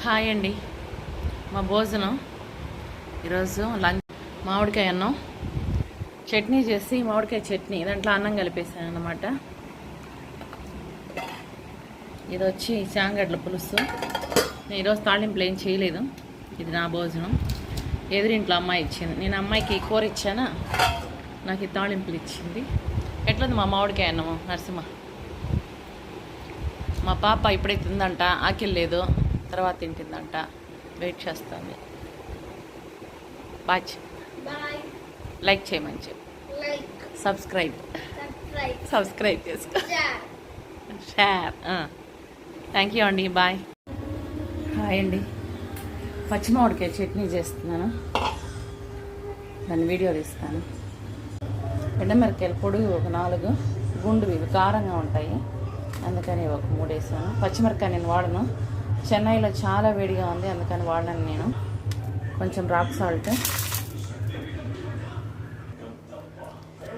Hi అండి. మా భోజనం ఈరోజు లంచ్ మామిడికాయ అన్నం చట్నీ చేసి మామిడికాయ చట్నీ దాంట్లో అన్నం కలిపేసాను అన్నమాట. ఇది వచ్చి చాంగడ్ల పులుసు. నేను ఈరోజు తాళింపులు ఏం చేయలేదు. ఇది నా భోజనం. ఎదురింట్లో అమ్మాయి ఇచ్చింది. నేను అమ్మాయికి కూర ఇచ్చానా, నాకు ఈ తాళింపులు ఇచ్చింది. ఎట్లుంది మా మామిడికాయ అన్నము నరసింహ? మా పాప ఇప్పుడే తిందంట, ఆకిల్ లేదు, తర్వాత తింటుందంట, వెయిట్ చేస్తుంది. బాయ్, లైక్ చేయమని చెప్పి, సబ్స్క్రైబ్ చేసుకో, షేర్. థ్యాంక్ యూ అండి, బాయ్. హాయ్ అండి. పచ్చిమామిడికాయ చట్నీ చేస్తున్నాను, దాన్ని వీడియో తీస్తాను. ఎండమిరకాయలు పొడుగు ఒక 4 గుండువి, ఇవి కారంగా ఉంటాయి, అందుకని ఒక 3 వేసాను. పచ్చిమిరకాయ నేను వాడను, చెన్నైలో చాలా వేడిగా ఉంది, అందుకని వాడను నేను. కొంచెం రాక్ సాల్ట్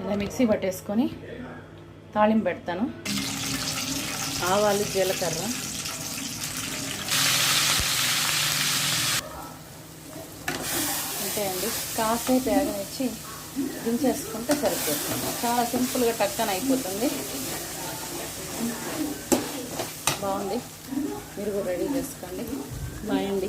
ఇలా మిక్సీ పట్టేసుకొని తాళింపు పెడతాను. ఆవాలు, జీలకర్ర, అంతే అండి. కాసేపు వేగనిచ్చి దించేసుకుంటే సరిపోతుంది. చాలా సింపుల్గా టక్కన అయిపోతుంది. బాగుంది, మీరు కూడా రెడీ చేసుకోండి. బాయ్ అండి.